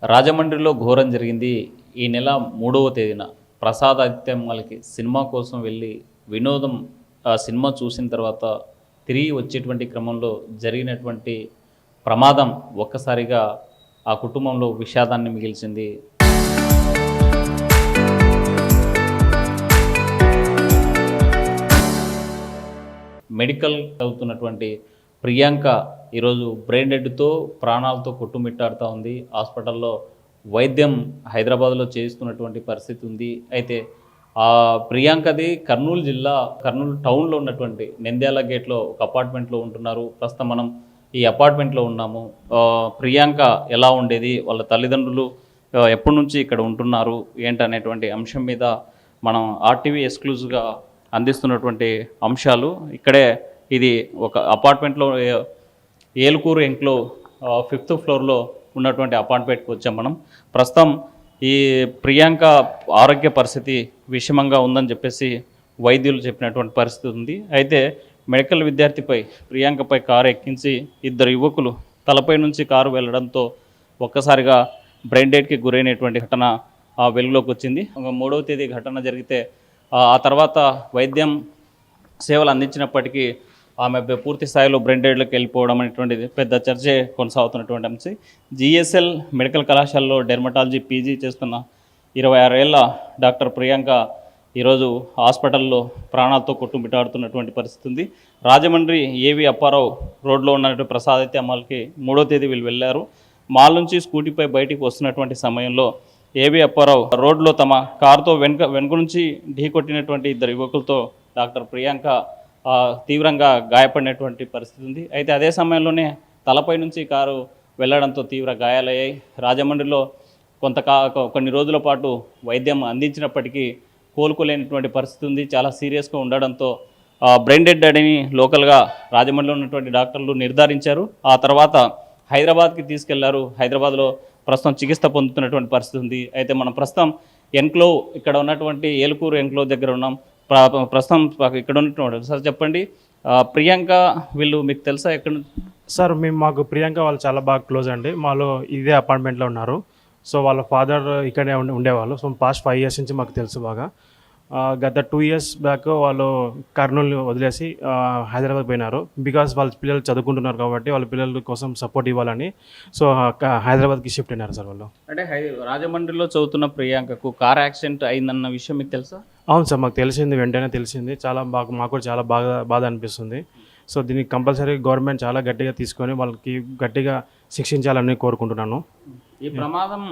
రాజమండ్రిలో ఘోరం జరిగింది. ఈ నెల 3వ తేదీన ప్రసాద్ ఆదిత్యమ్మలకి సినిమా కోసం వెళ్ళి వినోదం ఆ సినిమా చూసిన తర్వాత తిరిగి వచ్చేటువంటి క్రమంలో జరిగినటువంటి ప్రమాదం ఒక్కసారిగా ఆ కుటుంబంలో విషాదాన్ని మిగిల్చింది. మెడికల్ చదువుతున్నటువంటి ప్రియాంక ఈరోజు బ్రెయిన్ డెడ్తో ప్రాణాలతో కొట్టుమిట్టాడుతూ ఉంది. హాస్పిటల్లో వైద్యం హైదరాబాద్లో చేస్తున్నటువంటి పరిస్థితి ఉంది. అయితే ఆ ప్రియాంకది కర్నూలు జిల్లా కర్నూలు టౌన్లో ఉన్నటువంటి నంద్యాల గేట్లో ఒక అపార్ట్మెంట్లో ఉంటున్నారు. ప్రస్తుతం మనం ఈ అపార్ట్మెంట్లో ఉన్నాము. ప్రియాంక ఎలా ఉండేది, వాళ్ళ తల్లిదండ్రులు ఎప్పటి నుంచి ఇక్కడ ఉంటున్నారు ఏంటనేటువంటి అంశం మీద మనం ఆర్టీవీ ఎక్స్క్లూజివ్గా అందిస్తున్నటువంటి అంశాలు. ఇక్కడే ఇది ఒక అపార్ట్మెంట్లో ఏలుకూరు ఎంక్లో 5th ఫ్లోర్లో ఉన్నటువంటి అపార్ట్మెంట్కి వచ్చాం మనం. ప్రస్తుతం ఈ ప్రియాంక ఆరోగ్య పరిస్థితి విషమంగా ఉందని చెప్పేసి వైద్యులు చెప్పినటువంటి పరిస్థితి ఉంది. అయితే మెడికల్ విద్యార్థిపై ప్రియాంకపై కారు ఎక్కించి ఇద్దరు యువకులు తలపై నుంచి కారు వెళ్ళడంతో ఒక్కసారిగా బ్రెయిన్ డెడ్కి గురైనటువంటి ఘటన వెలుగులోకి వచ్చింది. 3వ తేదీ ఘటన జరిగితే ఆ తర్వాత వైద్యం సేవలు అందించినప్పటికీ ఆమె పూర్తి స్థాయిలో బ్రెయిన్ డెడ్లోకి వెళ్ళిపోవడం అనేటువంటిది పెద్ద చర్చే కొనసాగుతున్నటువంటి అంశం. జిఎస్ఎల్ మెడికల్ కళాశాలలో డెర్మటాలజీ పీజీ చేస్తున్న 26 ఏళ్ల డాక్టర్ ప్రియాంక ఈరోజు హాస్పిటల్లో ప్రాణాలతో కొట్టుమిట్టాడుతున్నటువంటి పరిస్థితి ఉంది. రాజమండ్రి ఏవి అప్పారావు రోడ్లో ఉన్నటువంటి ప్రసాద్ అమ్మాలకి 3వ తేదీ వీళ్ళు వెళ్ళారు. మాల్ నుంచి స్కూటీపై బయటికి వస్తున్నటువంటి సమయంలో ఏవి అప్పారావు రోడ్లో తమ కారుతో వెనుక నుంచి ఢీకొట్టినటువంటి ఇద్దరు యువకులతో డాక్టర్ ప్రియాంక తీవ్రంగా గాయపడినటువంటి పరిస్థితి ఉంది. అయితే అదే సమయంలోనే తలపై నుంచి కారు వెళ్లడంతో తీవ్ర గాయాలయ్యాయి. రాజమండ్రిలో కొన్ని రోజుల పాటు వైద్యం అందించినప్పటికీ కోలుకోలేనటువంటి పరిస్థితి ఉంది. చాలా సీరియస్గా ఉండడంతో బ్రెయిన్ డెడ్ అని లోకల్గా రాజమండ్రిలో ఉన్నటువంటి డాక్టర్లు నిర్ధారించారు. ఆ తర్వాత హైదరాబాద్కి తీసుకెళ్లారు. హైదరాబాద్లో ప్రస్తుతం చికిత్స పొందుతున్నటువంటి పరిస్థితి ఉంది. అయితే మనం ప్రస్తుతం ఎన్క్లో ఇక్కడ ఉన్నటువంటి ఏలుకూరు ఎన్క్లో దగ్గర ఉన్నాం. ప్రస్తుతం ఇక్కడ ఉన్నటువంటి సార్ చెప్పండి, ప్రియాంక వీళ్ళు మీకు తెలుసా ఎక్కడ? సార్ మాకు ప్రియాంక వాళ్ళు చాలా బాగా క్లోజ్ అండి. మాలో ఇదే అపార్ట్మెంట్లో ఉన్నారు. సో వాళ్ళ ఫాదర్ ఇక్కడే ఉండేవాళ్ళు. సో పాస్ట్ 5 years నుంచి మాకు తెలుసు బాగా. గత 2 years బ్యాక్ వాళ్ళు కర్నూలు వదిలేసి హైదరాబాద్ పోయినారు. బికాస్ వాళ్ళ పిల్లలు చదువుకుంటున్నారు కాబట్టి వాళ్ళ పిల్లల కోసం సపోర్ట్ ఇవ్వాలని సో హైదరాబాద్కి షిఫ్ట్ అయినారు సార్ వాళ్ళు. అంటే రాజమండ్రిలో చదువుతున్న ప్రియాంకకు కార్ యాక్సిడెంట్ అయిందన్న విషయం మీకు తెలుసా? అవును సార్, మాకు తెలిసింది, వెంటనే తెలిసింది. చాలా మాకు కూడా చాలా బాధ అనిపిస్తుంది. సో దీనికి కంపల్సరీ గవర్నమెంట్ చాలా గట్టిగా తీసుకొని వాళ్ళకి గట్టిగా శిక్షించాలని కోరుకుంటున్నాను. ఈ ప్రమాదం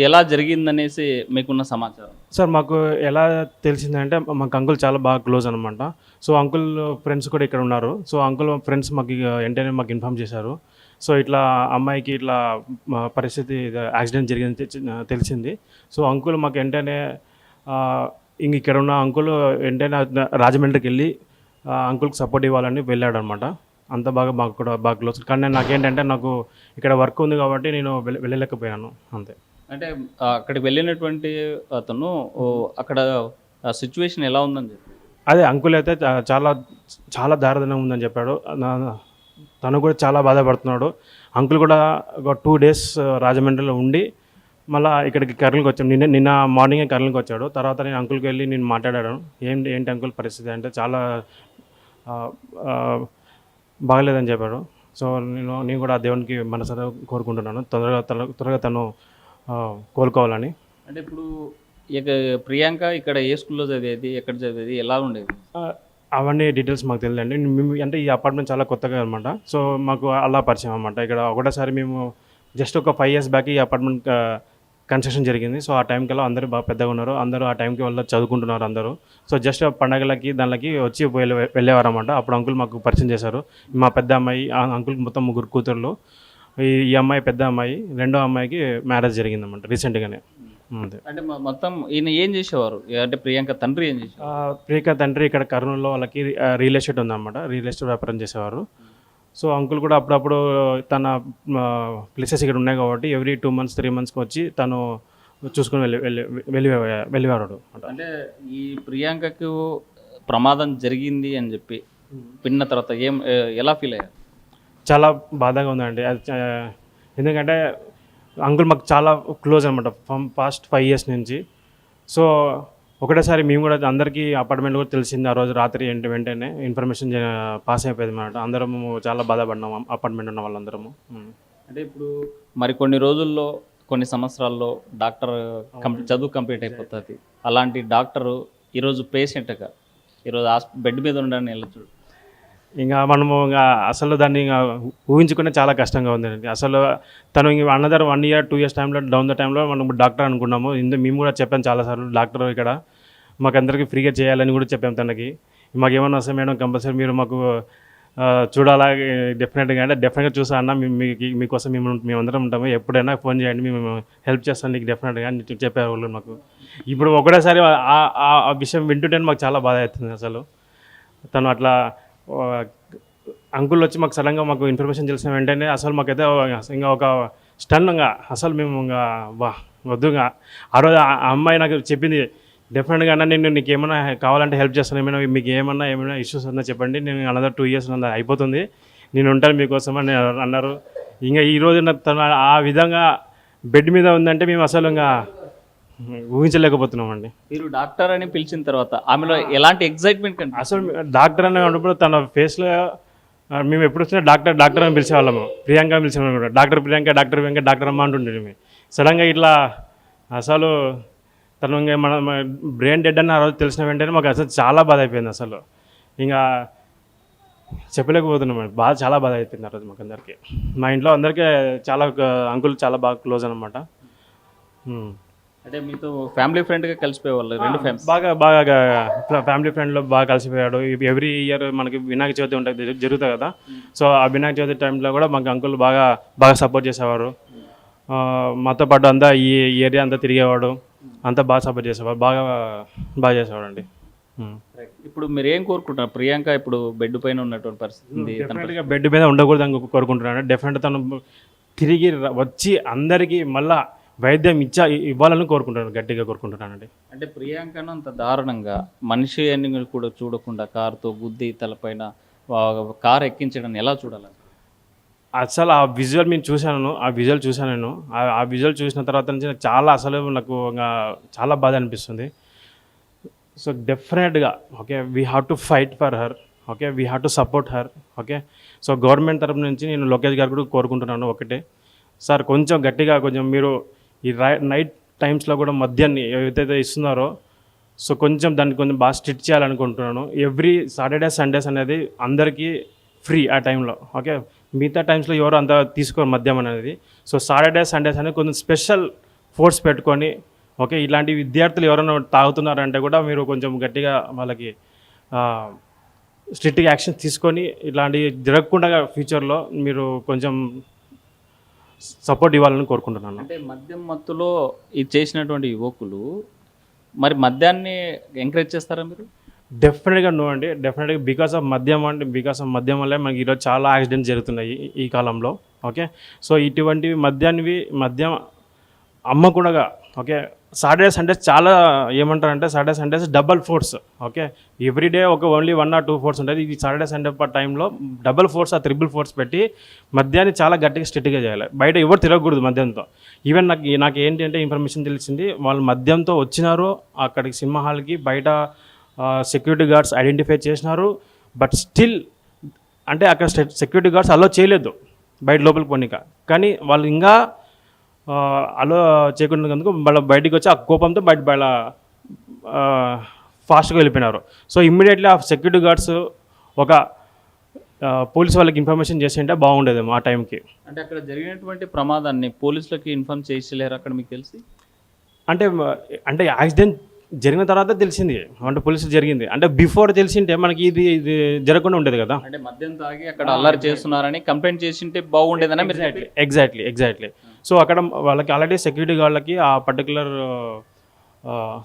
ఎలా జరిగిందనేసి మీకున్న సమాచారం? సార్ మాకు ఎలా తెలిసిందంటే మాకు అంకుల్ చాలా బాగా క్లోజ్ అనమాట. సో అంకుల్ ఫ్రెండ్స్ కూడా ఇక్కడ ఉన్నారు. సో అంకుల్ ఫ్రెండ్స్ మాకు వెంటనే మాకు ఇన్ఫామ్ చేశారు. సో ఇట్లా అమ్మాయికి ఇట్లా పరిస్థితి యాక్సిడెంట్ జరిగింది తెలిసింది. సో అంకుల్ మాకు వెంటనే ఇక్కడ ఉన్న అంకుల్ వెంటనే రాజమండ్రికి వెళ్ళి అంకుల్కి సపోర్ట్ ఇవ్వాలని వెళ్ళాడు అనమాట. అంత మాకు కూడా బాగా క్లోజ్. కానీ నాకేంటంటే నాకు ఇక్కడ వర్క్ ఉంది కాబట్టి నేను వెళ్ళలేకపోయాను అంతే. అంటే అక్కడికి వెళ్ళినటువంటి అతను అక్కడ సిచ్యువేషన్ ఎలా ఉందని చెప్పి అదే అంకుల్ అయితే చాలా చాలా దారుణంగా ఉందని చెప్పాడు. తను కూడా చాలా బాధపడుతున్నాడు. అంకుల్ కూడా ఒక 2 days రాజమండ్రిలో ఉండి మళ్ళీ ఇక్కడికి కర్నూలుకి వచ్చాడు. నిన్న మార్నింగే కర్నూలుకి వచ్చాడు. తర్వాత నేను అంకుల్కి వెళ్ళి నేను మాట్లాడాను. ఏంటి అంకుల్ పరిస్థితి అంటే చాలా బాగలేదని చెప్పాడు. సో నేను కూడా దేవునికి మనసారా కోరుకుంటున్నాను త్వరగా తను కోలుకోవాలని. అంటే ఇప్పుడు ప్రియాంక ఇక్కడ ఏ స్కూల్లో చదివేది, ఎక్కడ చదివేది, ఎలా ఉండేది అవన్నీ డీటెయిల్స్ మాకు తెలియదండి. అంటే ఈ అపార్ట్మెంట్ చాలా కొత్తగా అనమాట. సో మాకు అలా పరిచయం అనమాట. ఇక్కడ ఒకటేసారి మేము జస్ట్ ఒక 5 years బ్యాక్ ఈ అపార్ట్మెంట్ కన్స్ట్రక్షన్ జరిగింది. సో ఆ టైంకల్లా అందరూ బాగా పెద్దగా ఉన్నారు. అందరూ ఆ టైంకి వాళ్ళు చదువుకుంటున్నారు అందరూ. సో జస్ట్ పండగలకి దానికి వచ్చి వెళ్ళేవారు అనమాట. అప్పుడు అంకుల్ మాకు పరిచయం చేశారు. మా పెద్ద అమ్మాయి అంకుల్కి మొత్తం 3 కూతుర్లు. ఈ అమ్మాయి పెద్ద అమ్మాయి, రెండో అమ్మాయికి మ్యారేజ్ జరిగిందన్నమాట రీసెంట్గానే. అంతే. అంటే మొత్తం ఈయన ఏం చేసేవారు? అంటే ప్రియాంక తండ్రి ఏం చేసేవారు? ప్రియాంక తండ్రి ఇక్కడ కర్నూలులో వాళ్ళకి రియల్ ఎస్టేట్ ఉందన్నమాట. రియల్ ఎస్టేట్ వ్యాపారం చేసేవారు. సో అంకుల్ కూడా అప్పుడప్పుడు తన ప్లేసెస్ ఇక్కడ ఉన్నాయి కాబట్టి ఎవ్రీ 2 months 3 monthsకి వచ్చి తను చూసుకుని వెళ్ళేవాడు. అంటే ఈ ప్రియాంకకు ప్రమాదం జరిగింది అని చెప్పి విన్న తర్వాత ఎలా ఫీల్ అయ్యారు? చాలా బాధగా ఉందండి. అది ఎందుకంటే అంకుల్ మాకు చాలా క్లోజ్ అనమాట ఫ్రమ్ పాస్ట్ 5 years నుంచి. సో ఒకటేసారి మేము కూడా అందరికీ అపార్ట్మెంట్ కూడా తెలిసింది ఆ రోజు రాత్రి వెంటనే ఇన్ఫర్మేషన్ పాస్ అయిపోయింది అన్నమాట. అందరము చాలా బాధపడినాము అపార్ట్మెంట్ ఉన్న వాళ్ళందరము. అంటే ఇప్పుడు మరి కొన్ని రోజుల్లో కొన్ని సంవత్సరాల్లో డాక్టర్ చదువు కంప్లీట్ అయిపోతుంది. అలాంటి డాక్టరు ఈరోజు పేషెంట్గా ఈరోజు బెడ్ మీద ఉండని వెళ్ళచ్చు. ఇంకా మనము ఇంకా అసలు దాన్ని ఇంకా ఊహించుకునే చాలా కష్టంగా ఉందండి. అసలు తను ఇంక అనదర్ 1 year 2 years టైంలో డౌన్ ద టైంలో మనం డాక్టర్ అనుకున్నాము. మేము కూడా చెప్పాము చాలాసార్లు డాక్టర్ ఇక్కడ మాకందరికీ ఫ్రీగా చేయాలని కూడా చెప్పాము తనకి. మాకు ఏమన్నా వస్తే మేడం కంపల్సరీ మీరు మాకు చూడాలా డెఫినెట్గా అంటే డెఫినెట్గా చూసా అన్న మీకోసం మేమందరం ఉంటాము, ఎప్పుడైనా ఫోన్ చేయండి మేము హెల్ప్ చేస్తాను నీకు డెఫినెట్గా అని చెప్పేవాళ్ళు మాకు. ఇప్పుడు ఒకటేసారి ఆ విషయం వింటుంటే మాకు చాలా బాధ అవుతుంది. అసలు తను అట్లా అంకుల్ వచ్చి మాకు సడన్గా మాకు ఇన్ఫర్మేషన్ తెలిసిన వెంటనే అసలు మాకైతే ఇంకా ఒక స్టన్గా అసలు మేము ఇంకా వద్దుగా ఆ రోజు ఆ అమ్మాయి నాకు చెప్పింది డెఫినెట్గా అన్న నేను నీకు ఏమైనా కావాలంటే హెల్ప్ చేస్తాను, మీకు ఏమైనా ఇష్యూస్ ఉన్నా చెప్పండి, నేను అనదర్ 2 years అయిపోతుంది, నేను ఉంటాను మీకోసం అని అన్నారు. ఇంకా ఈరోజు తను ఆ విధంగా బెడ్ మీద ఉందంటే మేము అసలు ఇంకా ఊహించలేకపోతున్నామండి. మీరు డాక్టర్ అని పిలిచిన తర్వాత ఆమెలో ఎలాంటి ఎగ్జైట్మెంట్ కంటే అసలు డాక్టర్ అని ఉన్నప్పుడు తన ఫేస్లో మేము ఎప్పుడు వచ్చినా డాక్టర్ అని పిలిచేవాళ్ళము, ప్రియాంక పిలిచేవాళ్ళం కూడా, డాక్టర్ ప్రియాంక డాక్టర్ అమ్మ అంటుండే. సడన్గా ఇట్లా అసలు తను ఇంకా మన బ్రెయిన్ డెడ్ అని ఆ రోజు తెలిసిన వెంటనే మాకు అసలు చాలా బాధ అయిపోయింది. అసలు ఇంకా చెప్పలేకపోతున్నామండి, చాలా బాధ అయిపోయింది ఆ రోజు మాకు అందరికీ. మా ఇంట్లో అందరికీ చాలా అంకుల్ చాలా బాగా క్లోజ్ అనమాట. అంటే మీతో ఫ్యామిలీ ఫ్రెండ్గా కలిసిపోయేవాళ్ళు, రెండు ఫ్యామిలీ బాగా ఫ్యామిలీ ఫ్రెండ్లో బాగా కలిసిపోయాడు. ఎవ్రీ ఇయర్ మనకి వినాయక చవితి ఉంటుంది జరుగుతుంది కదా, సో ఆ వినాయక చవితి టైంలో కూడా మాకు అంకుల్ బాగా సపోర్ట్ చేసేవారు. మాతో పాటు అంతా ఈ ఏరియా అంతా తిరిగేవాడు, అంతా బాగా సపోర్ట్ చేసేవాడు, బాగా చేసేవాడు అండి. ఇప్పుడు మీరు ఏం కోరుకుంటున్నారు? ప్రియాంక ఇప్పుడు బెడ్ పైన ఉన్నటువంటి పరిస్థితి డెఫినెట్గా బెడ్ మీద ఉండకూడదు అని కోరుకుంటున్నాను. డెఫినెట్గా తను తిరిగి వచ్చి అందరికీ మళ్ళా వైద్యం ఇవ్వాలని గట్టిగా కోరుకుంటున్నానండి. అంటే ప్రియాంకను అంత దారుణంగా మనిషి అని కూడా చూడకుండా కారుతో గుద్ది తలపైన కారు ఎక్కించడం ఎలా చూడాలి? అసలు ఆ విజువల్ నేను చూశాను, ఆ విజువల్ చూసిన తర్వాత నుంచి నాకు చాలా బాధ అనిపిస్తుంది. సో డెఫినెట్గా okay, we have to fight for her, okay, we have to support her, okay. So government తరపు నుంచి నేను లోకేష్ గారు కూడా కోరుకుంటున్నాను ఒకటే, సార్ కొంచెం గట్టిగా మీరు ఈ నైట్ టైమ్స్లో కూడా మద్యాన్ని ఏదైతే ఇస్తున్నారో సో దాన్ని కొంచెం బాగా స్ట్రిక్ట్ చేయాలనుకుంటున్నాను. ఎవ్రీ సాటర్డే సండేస్ అనేది అందరికీ ఫ్రీ ఆ టైంలో, ఓకే. మిగతా టైమ్స్లో ఎవరు అంత తీసుకోరు మద్యం అనేది. సో సాటర్డే సండేస్ అనేది కొంచెం స్పెషల్ ఫోర్స్ పెట్టుకొని, ఓకే, ఇలాంటి విద్యార్థులు ఎవరైనా తాగుతున్నారంటే కూడా మీరు కొంచెం గట్టిగా వాళ్ళకి స్ట్రిక్ట్గా యాక్షన్ తీసుకొని ఇలాంటివి జరగకుండా ఫ్యూచర్లో మీరు కొంచెం సపోర్ట్ ఇవ్వాలని కోరుకుంటున్నాను. అంటే మద్యం మత్తులో ఇది చేసినటువంటి యువకులు మరి మద్యాన్ని ఎంకరేజ్ చేస్తారా మీరు? డెఫినెట్గా నో అండి, డెఫినెట్గా బికాస్ ఆఫ్ మద్యం వల్లే మనకి ఈరోజు చాలా యాక్సిడెంట్స్ జరుగుతున్నాయి ఈ కాలంలో, ఓకే. సో ఇటువంటివి మద్యం అమ్మకుండా, ఓకే. సాటర్డే సండేస్ చాలా ఏమంటారంటే Saturday Sundays double force, okay. Everyday only 1 or 2 force ఉంటుంది. ఈ సాటర్డే సండే టైంలో డబల్ ఫోర్స్, త్రిబుల్ ఫోర్స్ పెట్టి మద్యాన్ని చాలా గట్టిగా స్ట్రిక్ట్గా చేయాలి. బయట ఎవరు తిరగకూడదు మద్యంతో. ఈవెన్ నాకు ఏంటి అంటే ఇన్ఫర్మేషన్ తెలిసింది, వాళ్ళు మద్యంతో వచ్చినారు అక్కడికి సినిమా హాల్కి, బయట సెక్యూరిటీ గార్డ్స్ ఐడెంటిఫై చేసినారు, బట్ స్టిల్ అంటే అక్కడ సెక్యూరిటీ గార్డ్స్ అలో చేయలేదు బయట లోపలికి పోనీక. కానీ వాళ్ళు ఇంకా అలో చేయకున్నందుకు వాళ్ళ బయటికి వచ్చి ఆ కోపంతో బయట ఫాస్ట్గా వెళ్ళిపోయినారు. సో ఇమ్మీడియట్లీ ఆ సెక్యూరిటీ గార్డ్స్ ఒక పోలీస్ వాళ్ళకి ఇన్ఫర్మేషన్ చేసింటే బాగుండేదేమో ఆ టైంకి. అంటే అక్కడ జరిగినటువంటి ప్రమాదాన్ని పోలీసులకి ఇన్ఫార్మ్ చేసలేరు అక్కడ మీకు తెలిసి? అంటే యాక్సిడెంట్ జరిగిన తర్వాత తెలిసింది అంటే పోలీసులు జరిగింది, అంటే బిఫోర్ తెలిసింటే మనకి ఇది జరగకుండా ఉండేది కదా. అంటే మద్యం తాగి అక్కడ అల్లరి చేస్తున్నారని కంప్లైంట్ చేసింటే బాగుండేదని మీరు? ఎగ్జాక్ట్లీ. సో అక్కడ వాళ్ళకి ఆల్రెడీ సెక్యూరిటీ గార్డ్లకి ఆ పర్టికులర్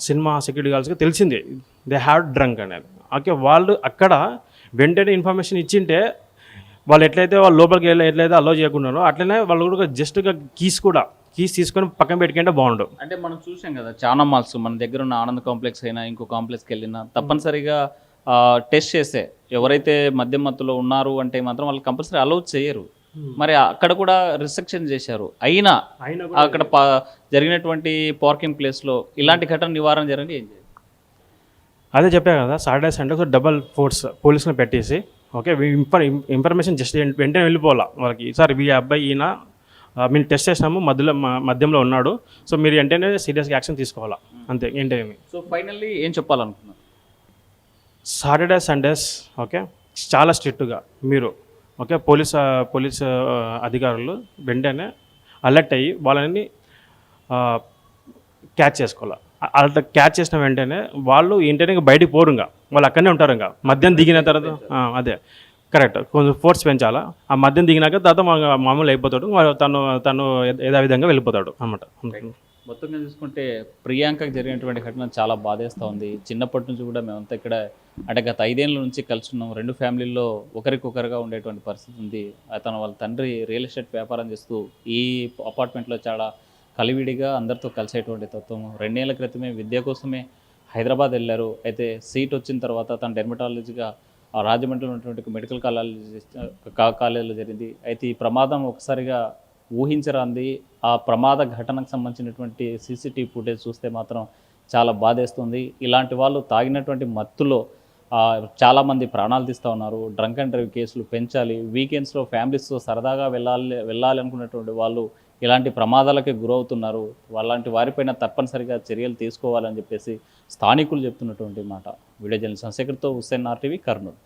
సినిమా సెక్యూరిటీ గార్డ్స్కి తెలిసింది దే హ్యావ్ డ్రంక్ అనేది, ఓకే. వాళ్ళు అక్కడ వెంటనే ఇన్ఫర్మేషన్ ఇచ్చింటే వాళ్ళు వాళ్ళ లోపలికి ఎట్లయితే అలో చేయకున్నారో అట్లనే వాళ్ళు కూడా జస్ట్గా కీస్ తీసుకొని పక్కన పెట్టుకుంటే బాగుండు. అంటే మనం చూసాం కదా చాలా మాల్స్ మన దగ్గర ఉన్న ఆనంద్ కాంప్లెక్స్ అయినా ఇంకో కాంప్లెక్స్కి వెళ్ళినా తప్పనిసరిగా టెస్ట్ చేస్తే ఎవరైతే మద్యం మత్తులో ఉన్నారు అంటే మాత్రం వాళ్ళు కంపల్సరీ అలౌ చేయరు. మరి అక్కడ కూడా రిస్ట్రిక్షన్ చేశారు. అయినా అక్కడ జరిగినటువంటి పార్కింగ్ ప్లేస్లో ఇలాంటి ఘటన నివారణ జరిగింది ఏం చేయాలి? అదే చెప్పా కదా, సాటర్డే సండే డబల్ ఫోర్స్ పోలీసులను పెట్టేసి, ఓకే, ఇన్ఫర్మేషన్ జస్ట్ వెంటనే వెళ్ళిపోవాలా వాళ్ళకి, సార్ ఈ అబ్బాయి ఈయన మేము టెస్ట్ చేసినాము, మధ్యంలో ఉన్నాడు, సో మీరు వెంటనే సీరియస్గా యాక్షన్ తీసుకోవాలా, అంతే ఏంటేమి. సో ఫైనల్లీ ఏం చెప్పాలనుకున్నారు? సాటర్డే సండేస్ ఓకే చాలా స్ట్రిక్ట్గా మీరు, ఓకే, పోలీస్ అధికారులు వెంటనే అలర్ట్ అయ్యి వాళ్ళని క్యాచ్ చేసుకోవాలి. అలా క్యాచ్ చేసిన వెంటనే వాళ్ళు ఏంటంటే ఇంకా బయటికి పోరు, ఇంకా వాళ్ళు అక్కడనే ఉంటారు. ఇంకా మద్యం దిగిన తర్వాత అదే కరెక్ట్, కొంచెం ఫోర్స్ పెంచాలా. ఆ మద్యం దిగినాక తర్వాత మామూలు అయిపోతాడు, తను యథావిధంగా వెళ్ళిపోతాడు అన్నమాట. మొత్తంగా చూసుకుంటే ప్రియాంకకు జరిగినటువంటి ఘటన చాలా బాధేస్తూ ఉంది. చిన్నప్పటి నుంచి కూడా మేమంతా ఇక్కడ అంటే గత 5 ఏళ్ళ నుంచి కలిసి ఉన్నాం. 2 ఫ్యామిలీల్లో ఒకరికొకరుగా ఉండేటువంటి పరిస్థితి ఉంది. వాళ్ళ తండ్రి రియల్ ఎస్టేట్ వ్యాపారం చేస్తూ ఈ అపార్ట్మెంట్లో చాలా కలివిడిగా అందరితో కలిసేటువంటి తత్వం. 2 ఏళ్ల క్రితమే విద్య కోసమే హైదరాబాద్ వెళ్ళారు. అయితే సీట్ వచ్చిన తర్వాత తను డెర్మటాలజీగా రాజమండ్రిలో ఉన్నటువంటి మెడికల్ కాలేజీలో జరిగింది. అయితే ఈ ప్రమాదం ఒకసారిగా ఊహించరాంది. ఆ ప్రమాద ఘటనకు సంబంధించినటువంటి సీసీటీవీ ఫుటేజ్ చూస్తే మాత్రం చాలా బాధేస్తుంది. ఇలాంటి వాళ్ళు తాగినటువంటి మత్తులో చాలామంది ప్రాణాలు తీస్తూ ఉన్నారు. డ్రంక్ అండ్ డ్రైవ్ కేసులు పెంచాలి. వీకెండ్స్లో ఫ్యామిలీస్తో సరదాగా వెళ్ళాలి అనుకున్నటువంటి వాళ్ళు ఇలాంటి ప్రమాదాలకే గురవుతున్నారు. అలాంటి వారిపైన తప్పనిసరిగా చర్యలు తీసుకోవాలని చెప్పేసి స్థానికులు చెప్తున్నటువంటి మాట. వీడియో జర్నలిస్ట్ చంద్రశేఖర్తో హుస్సేన్, RTV, కర్నూలు.